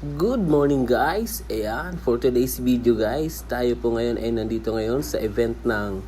Good morning guys! Ayan, for today's video guys, tayo po ngayon ay nandito ngayon sa event ng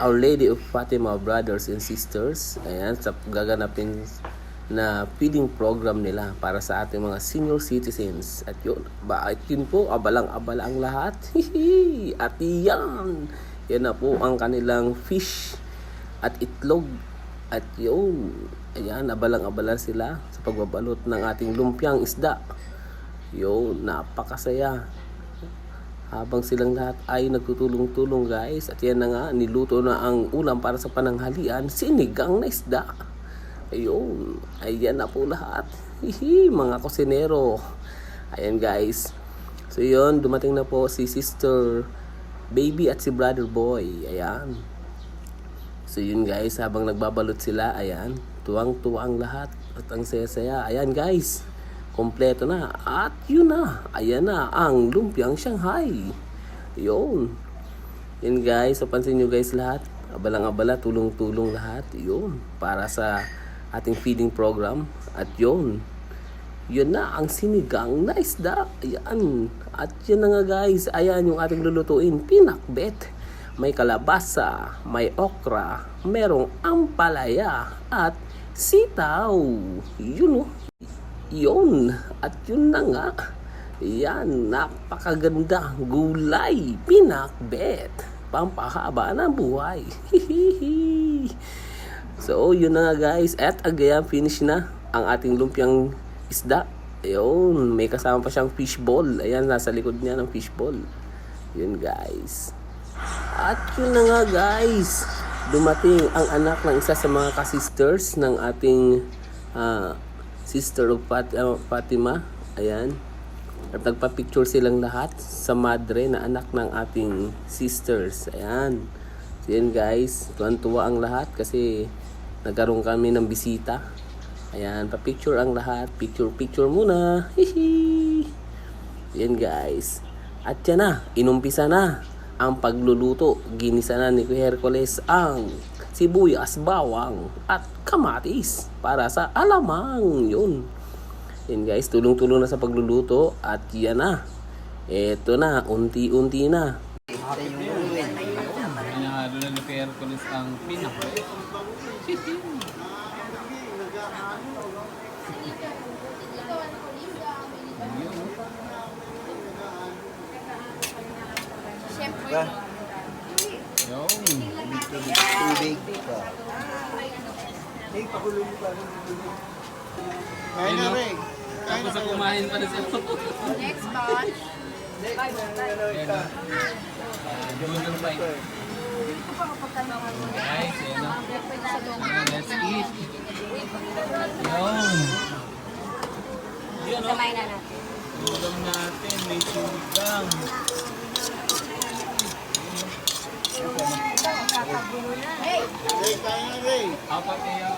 Our Lady of Fatima Brothers and Sisters. Ayan, sa gaganapin na feeding program nila para sa ating mga senior citizens. At yun po, abalang-abala ang lahat. At yan na po ang kanilang fish at itlog. At ayan, abalang-abala sila sa pagbabalot ng ating lumpiang isda. Napakasaya. Habang silang lahat ay nagtutulong-tulong guys. At yan na nga, niluto na ang ulam para sa pananghalian, sinigang na isda. Ayan na po lahat. Mga kusinero. Ayan guys. So dumating na po si Sister Baby at si Brother Boy. Ayan. So guys, habang nagbabalot sila, ayan, tuwang-tuwang lahat at ang saya-saya. Ayan guys, kompleto na. At ayan na ang lumpiang Shanghai. Yan guys, so pansin nyo guys lahat, abalang-abala, tulong-tulong lahat. Para sa ating feeding program. At yun na ang sinigang na isda. Ayan. At yun na nga guys, ayan yung ating lulutuin, pinakbet. May kalabasa, may okra, merong ampalaya at sitaw. At yun na nga. Yan, napakaganda gulay, pinakbet, pampahaba ng buhay. So, yun na nga guys. At again, finish na ang ating lumpiang isda. May kasama pa siyang fishball. Ayan, nasa likod niya ng fishball. Yun guys. At yun na nga guys. Dumating ang anak ng isa sa mga kasisters ng ating Sister of Fatima. Ayan. At nagpa-picture silang lahat sa madre na anak ng ating sisters. Ayan. So yan guys. Tuwan-tuwa ang lahat kasi nagkaroon kami ng bisita. Ayan. Pa-picture ang lahat. Picture muna. Yan guys. At yan na. Inumpisa na ang pagluluto. Ginisa na ni Kuya Hercules ang sibuyas, bawang at kamatis para sa alamang. Yan guys, tulong-tulong na sa pagluluto. At yan na, eto na, unti-unti na. Pinahalo na ni Kuya Hercules ang pinakbet. Siyempre. Tubig. Kaya na rin. Tapos sa kumain pa na sila. Next batch. Junior bite. Guys, ayan na. Let's eat. Yun o. Kamay na natin. Ulam natin. May sinigang. Hey! Apat kaya.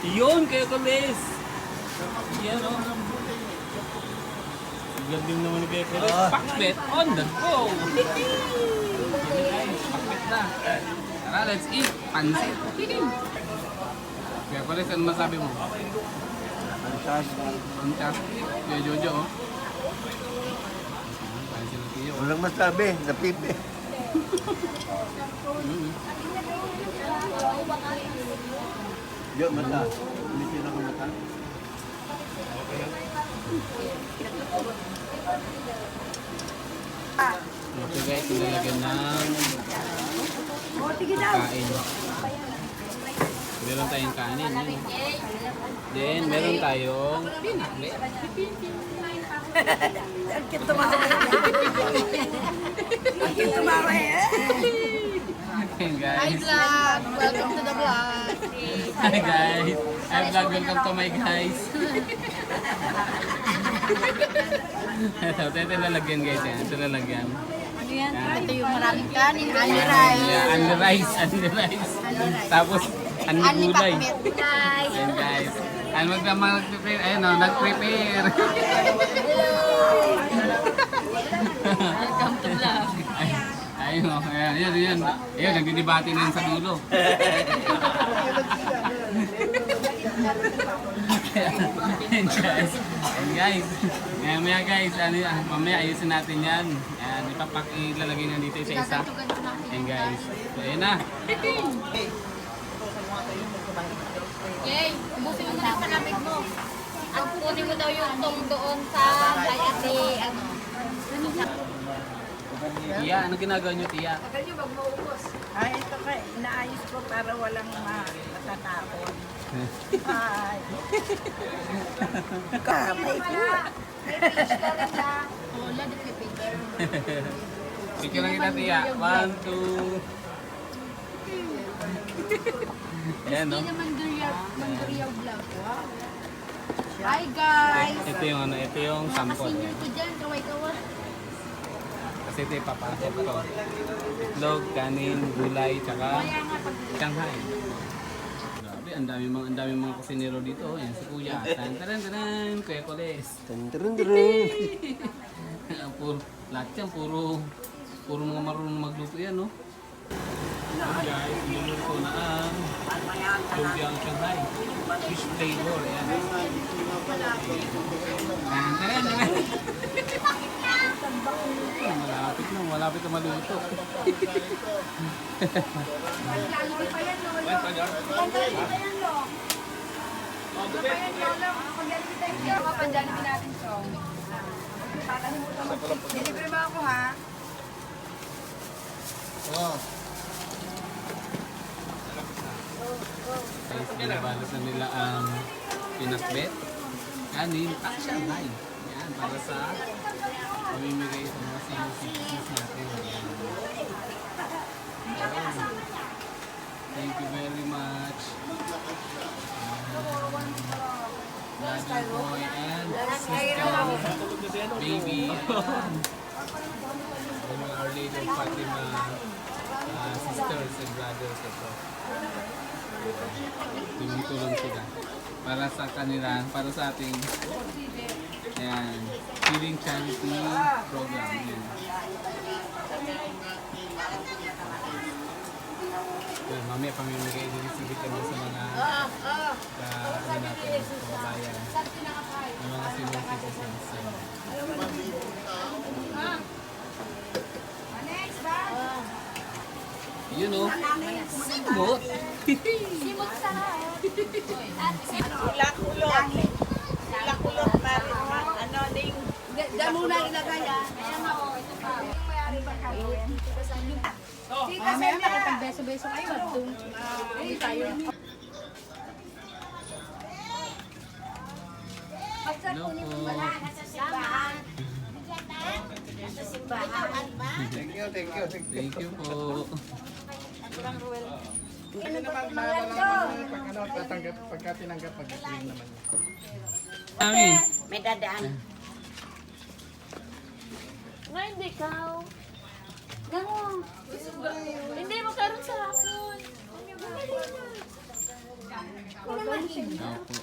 Yun, Kuya Hercules. Yan o. Galing naman ni Kuya Hercules. Pakbet on the go. Pakbet na. Tara, let's eat. Pansit. Kuya Hercules, ano masabi mo? Fantastic. Kuya Jojo, o. Pansit na tiyo. Walang masabi, napipi. Yo, mata. Hindi sila ko mata. Okay guys, nilalagyan ng kain. Meron tayong kanin. Then, meron tayong pinakbet. Ang cute tumawa Hey guys. Hi vlog! Welcome to the vlog! Hi guys. Hi vlog. Welcome to my guys. Ito lalagyan guys yan. Ito lalagyan. Ano yan? Ito yung maraming kanin. Ani rice. Yeah, and the rice. Tapos, and Ani gulay. pakbet. Hi! Ayan guys. Ayan mag-prepare. Ayan o, nag-prepare. Welcome to vlog! Ayun o, ayan. Ayun, nagdidebate na yun sa dulo. And guys, mamaya guys, mamaya ayusin natin yan. Ayan, ilalagay na dito isa-isa. And guys, so ayan na. Yay! Ubusin mo na sa lamig mo. At kunin mo daw yung tong doon sa kay ate, ano. Tia, ano ginagawa niyo, Tia? Ay, ito ka, inaayos ko para walang matatapon. Ay. Kamay ko. Wala, di kay paper. Picture lang kita, Tia. 1, 2. Ayan, no? Hindi naman Manduriyaw vlog. Hi guys! Ito yung sample. Senior ko dyan, kaway-kaway. Kasi ito ipapasok to. Itlog, kanin, gulay, tsaka Shanghai. Grabe, ang dami mga kusinero dito. Ayan, si Kuya. Tan-taran-taran, Kuya Coles. Lahat yan, puro mga marunong magluto yan, no? Ayan guys, niluluto na ang lumpiang Shanghai. Fish flavor, ayan. Tan-taran-taran. Malapit na maluto. Delivery mo ako ha. Guys, binabalot na nila ang pinakbet. Kanin at Shanghai. Yan, para sa pamimigay sa mga senior natin. Ayan. Thank you very much. Daddy boy and sister, baby. And our Lady of Fatima sisters and brothers. Ito. Tumutulong sila. Para sa kanila, para sa ating ayan, healing charity program. Ayan. Well, mamaya pamimigay din kami sa mga ano natin, kababayan, ng mga senior citizens. Yun o, simot! Simot sa Kulak-kulot. Kulak-kulot pa rin. Ano, ding. Diyan muna ilagay ah. Ayan na oh, ito pa. May-ari ba kayo? Mamaya makapag-beso-beso kayo. Hindi tayo. Hello po. Nasa simbahan. Nasa simbahan. Thank you po. Kasi naman, malalaman mo pagka tinanggap, mag-claim naman. Amin. May dadaan. Ngayon, di ikaw. Ganon. Hindi mo karoon sa hapon.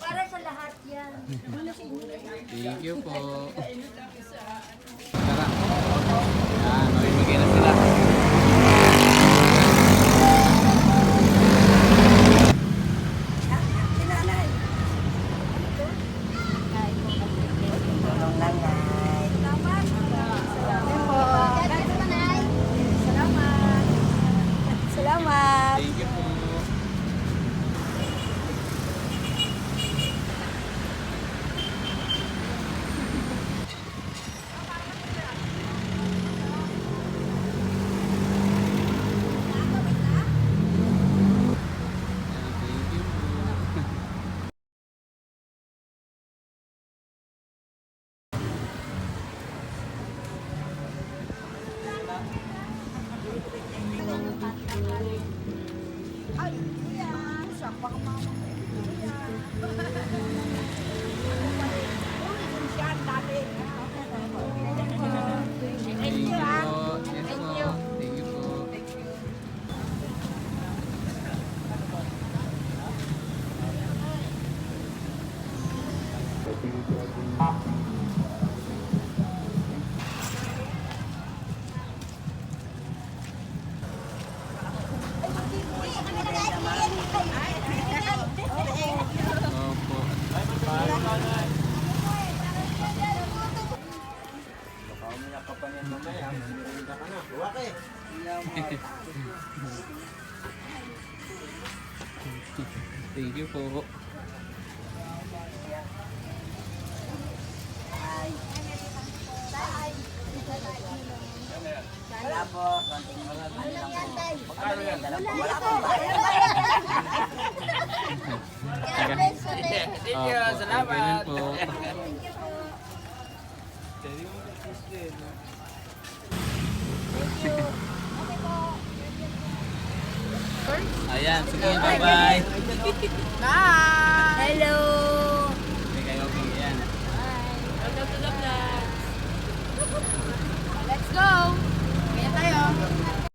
Para sa lahat yan. Thank you po. Tara. Yan, mamimigay na sila. Salamat. Thank you po. Thank you po. Thank you po. Thank you, salamat. Po. Ayan, sige, bye-bye. Hello! Hindi kayo, okay, ayan. Let's go! Kaya tayo.